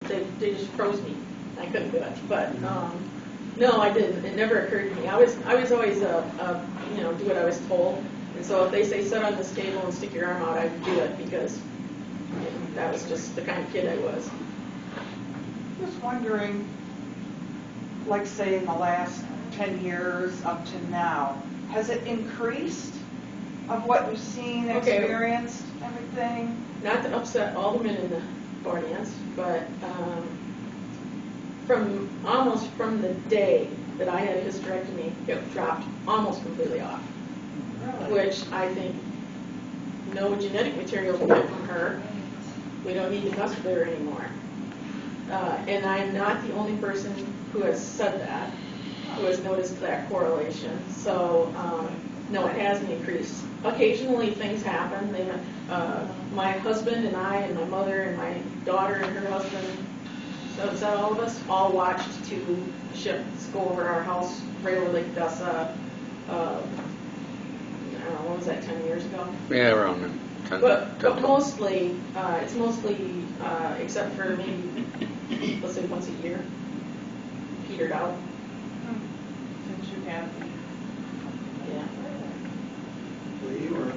they just froze me. I couldn't do it. But no, I didn't. It never occurred to me. I was always you know, do what I was told. And so if they say sit on this table and stick your arm out, I'd do it because that was just the kind of kid I was. Just wondering, like say in the last 10 years up to now, has it increased of what you've seen, experienced, everything? Not to upset all the men in the audience, but almost from the day that I had a hysterectomy, it dropped almost completely off. Really? Which I think no genetic material we get from her. We don't need to mess with her anymore. And I'm not the only person who has said that, who has noticed that correlation. So, no, it hasn't increased. Occasionally things happen. My husband and I and my mother and my daughter and her husband, so all of us all watched two ships go over our house right over Lake Dessa. I don't know, what was that, 10 years ago? Yeah, around then. But mostly, it's mostly, except for maybe, let's say once a year, petered out. Since you have. Yeah. Well, you were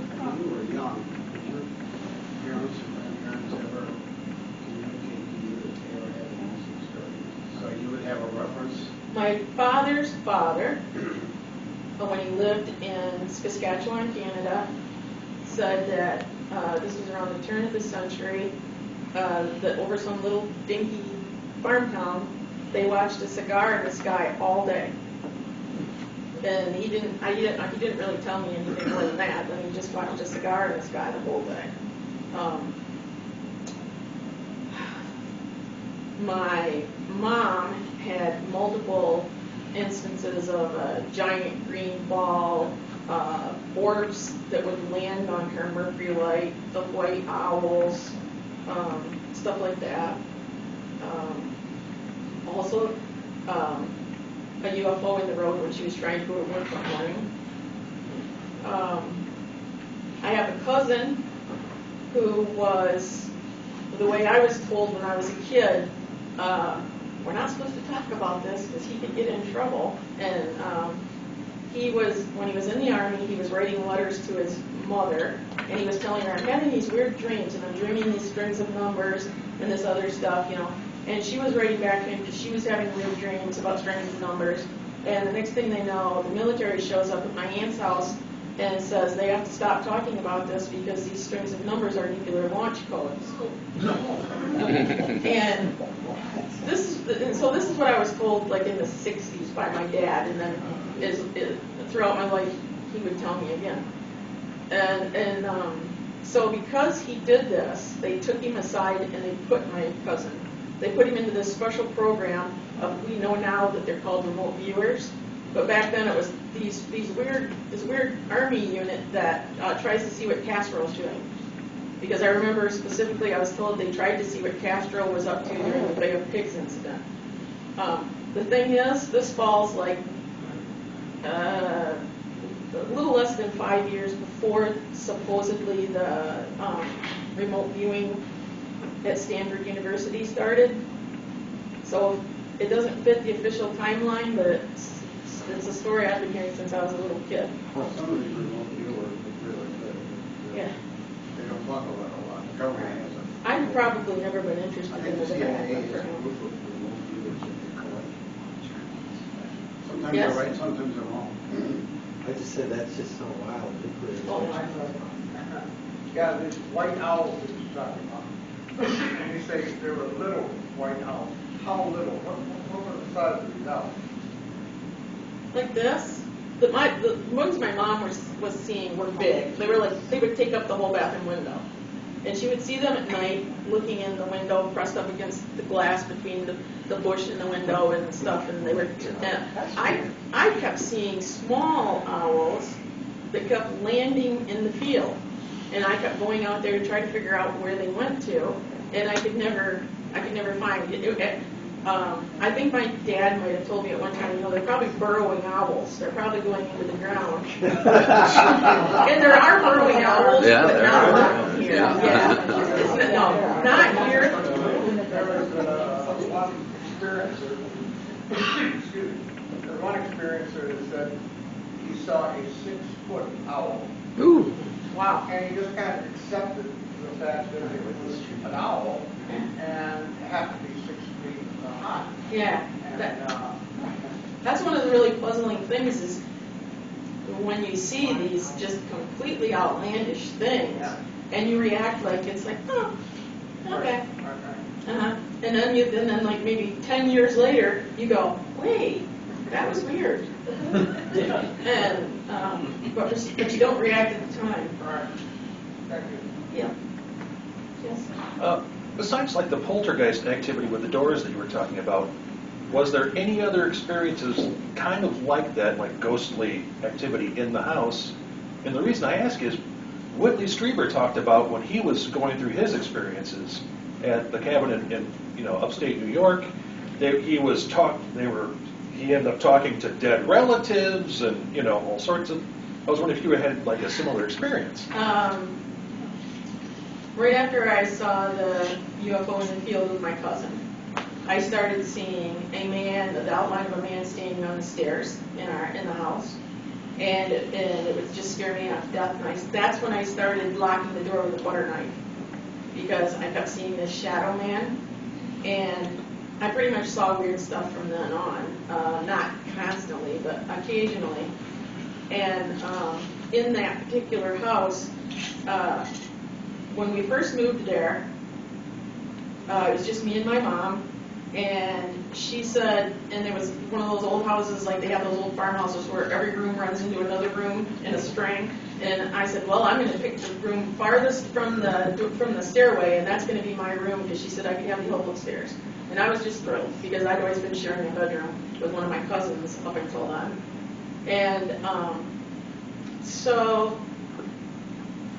young. Did your parents or grandparents ever communicate to you that they were having these experiences? So you would have a reference? My father's father, when he lived in Saskatchewan, Canada, said that this was around the turn of the century, that over some little dinky farm town, they watched a cigar in the sky all day. And he didn't really tell me anything more than that. Then he just watched a cigar in the sky the whole day. My mom had multiple instances of a giant green ball, orbs that would land on her mercury light, the white owls, stuff like that. Also, a UFO in the road when she was trying to go to work that morning. I have a cousin who was, the way I was told when I was a kid, we're not supposed to talk about this because he could get in trouble. And he was, when he was in the Army, he was writing letters to his mother, and he was telling her, I'm having these weird dreams, and I'm dreaming these strings of numbers and this other stuff, you know. And she was writing back to him because she was having weird dreams about strings of numbers. And the next thing they know, the military shows up at my aunt's house and says they have to stop talking about this because these strings of numbers are nuclear launch codes. And so this is what I was told, like in the 60s by my dad, and then throughout my life he would tell me again. And so because he did this, they took him aside and they put my cousin. They put him into this special program of, we know now that they're called remote viewers, but back then it was this weird army unit that tries to see what Castro's doing. Because I remember specifically, I was told they tried to see what Castro was up to during the Bay of Pigs incident. The thing is, this falls like a little less than 5 years before supposedly the remote viewing at Stanford University started. So it doesn't fit the official timeline, but it's a story I've been hearing since I was a little kid. Well, some of these remote viewers are really good. Yeah. They don't talk about it a lot. The government has a... I've probably never been interested I in think the this. CIA has a group of remote viewers that they collect. Sometimes Yes. they're right, sometimes they're wrong. I just said that's just so wild. Oh, no. Yeah, this white owl that you're talking about. And you say there were little white owls. How little? What were the size of these owls? Like this. The ones my mom was seeing were big. They were like, they would take up the whole bathroom window. And she would see them at night looking in the window, pressed up against the glass between the bush and the window and stuff. And they were. I kept seeing small owls that kept landing in the field. And I kept going out there to try to figure out where they went to, and I could never find it. I think my dad might have told me at one time, you know, they're probably burrowing owls. They're probably going into the ground. And there are burrowing owls, but not around here. Yeah. No, not here. There was experiencer, excuse me, there's one experiencer that said he saw a 6-foot owl. Ooh. Wow. And he just kind of accepted the fact that it was an owl and it happened to be 6 feet high. Yeah. And, That's one of the really puzzling things is when you see these just completely outlandish things, Yeah. and you react like it's like, oh, okay. Right. And then like maybe 10 years later, you go, wait, that was weird. And but you don't react at the time. Right. Thank you. Yeah. Yes. Besides like the poltergeist activity with the doors that you were talking about, was there any other experiences kind of like that, like ghostly activity in the house? And the reason I ask is, Whitley Strieber talked about when he was going through his experiences at the cabin in upstate New York. He ended up talking to dead relatives and all sorts of. I was wondering if you had like a similar experience. Right after I saw the UFO in the field with my cousin, I started seeing the outline of a man standing on the stairs in the house, and it would just scare me half to death. And that's when I started locking the door with a butter knife, because I kept seeing this shadow man, and I pretty much saw weird stuff from then on, not constantly, but occasionally. And in that particular house, when we first moved there, it was just me and my mom. And she said, and it was one of those old houses, like they have those old farmhouses where every room runs into another room in a string. And I said, well, I'm going to pick the room farthest from the stairway, and that's going to be my room, because she said I could have the help upstairs. And I was just thrilled, because I'd always been sharing a bedroom with one of my cousins up until then. And so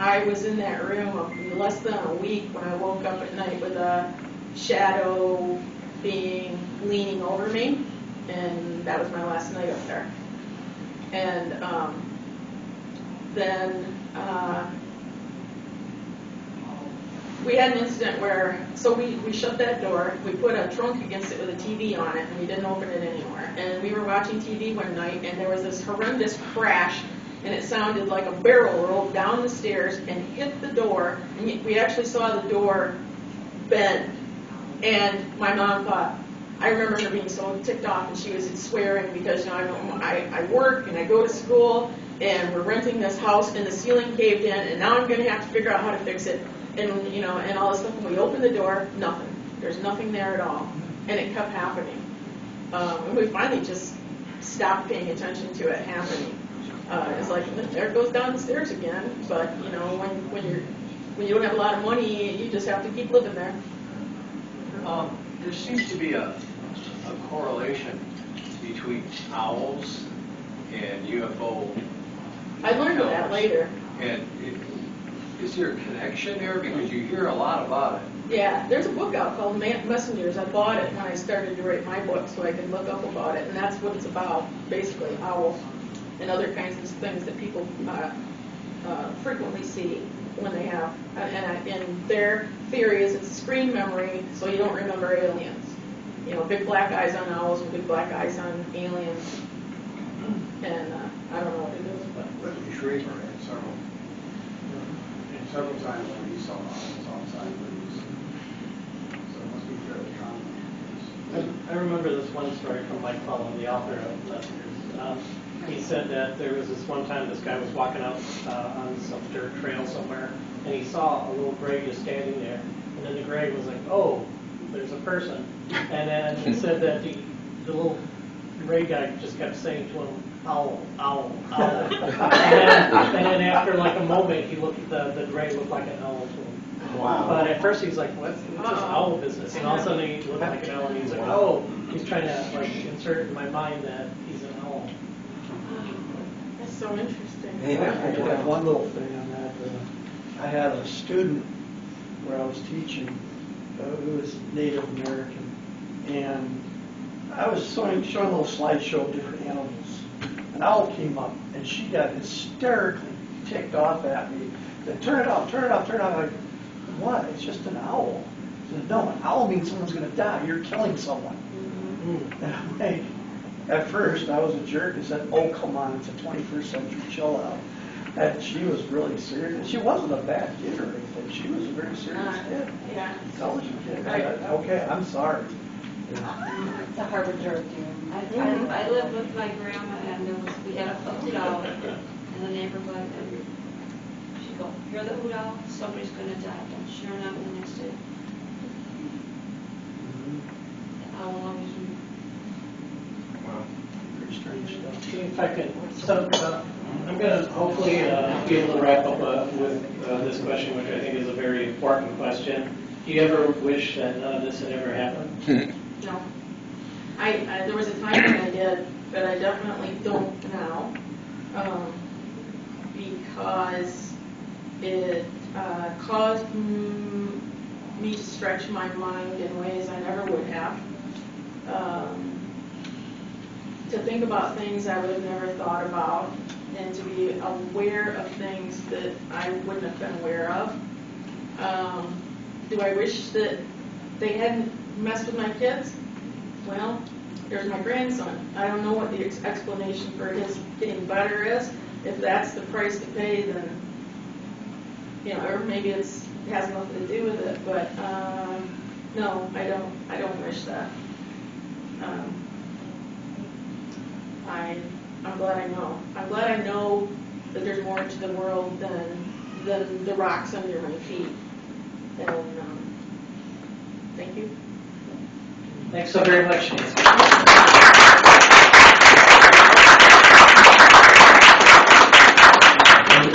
I was in that room less than a week when I woke up at night with a shadow being leaning over me, and that was my last night up there. And then we had an incident where, so we shut that door, we put a trunk against it with a TV on it, and we didn't open it anymore. And we were watching TV one night, and there was this horrendous crash, and it sounded like a barrel rolled down the stairs and hit the door, and we actually saw the door bend. And my mom thought, I remember her being so ticked off, and she was swearing, because I work and I go to school, and we're renting this house, and the ceiling caved in, and now I'm going to have to figure out how to fix it, and and all this stuff. And we opened the door, nothing. There's nothing there at all, and it kept happening. And we finally just stopped paying attention to it happening. It's like, there it goes down the stairs again. But when you don't have a lot of money, you just have to keep living there. There seems to be a correlation between owls and UFO. I learned of that later. And is there a connection there? Because you hear a lot about it. Yeah, there's a book out called Messengers. I bought it when I started to write my book so I could look up about it, and that's what it's about, basically, owls and other kinds of things that people frequently see when they have, and their theory is it's screen memory, so you don't remember aliens. Big black eyes on owls and big black eyes on aliens, and I don't know what it is, but. Whitley Strieber had several times when he saw owls outside movies. So it must be fairly common. I remember this one story from Mike Cullen, the author of Messengers. He said that there was this one time this guy was walking out on some dirt trail somewhere, and he saw a little gray just standing there, and then the gray was like, oh, there's a person. And then he said that the little gray guy just kept saying to him, owl, owl, owl. and then after like a moment, he looked at the gray looked like an owl to him. Wow. But at first he's like, what's this owl business? And all of a sudden he looked like an owl, and he's like, oh, he's trying to like insert in my mind that he's an owl. That's so interesting. Yeah, I got one little thing on that. I had a student where I was teaching who was Native American, and I was showing a little slideshow of different animals. An owl came up, and she got hysterically ticked off at me. Said, turn it off, turn it off, turn it off. I'm like, what? It's just an owl. She said, no, an owl means someone's going to die. You're killing someone. And I'm like, at first, I was a jerk and said, oh, come on, it's a 21st century chill out. And she was really serious. She wasn't a bad kid or anything. She was a very serious kid. Yeah. Intelligent kid. Right. Okay, I'm sorry. It's a harbinger of doom. I lived with my grandma, and we had a hoot owl in the neighborhood, and she'd go, "You're the hoot owl, somebody's gonna die." And sure enough, the next day, the owl always knew. Pretty strange stuff. If I could, so I'm going to hopefully be able to wrap up with this question, which I think is a very important question. Do you ever wish that none of this had ever happened? No. There was a time when I did, but I definitely don't now, because it caused me to stretch my mind in ways I never would have. To think about things I would have never thought about, and to be aware of things that I wouldn't have been aware of. Do I wish that they hadn't messed with my kids? Well, there's my grandson. I don't know what the explanation for his getting better is. If that's the price to pay, then, or maybe it has nothing to do with it. But no, I don't wish that. I'm glad I know. I'm glad I know that there's more to the world than the rocks under my feet. And thank you. Thanks so very much, Nancy.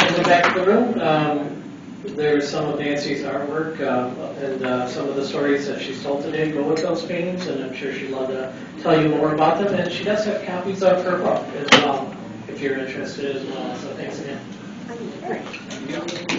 In the back of the room, there's some of Nancy's artwork and some of the stories that she's told today go with those paintings, and I'm sure she'd love to tell you more about them. And she does have copies of her book as well, if you're interested as well. So thanks again. Thank you.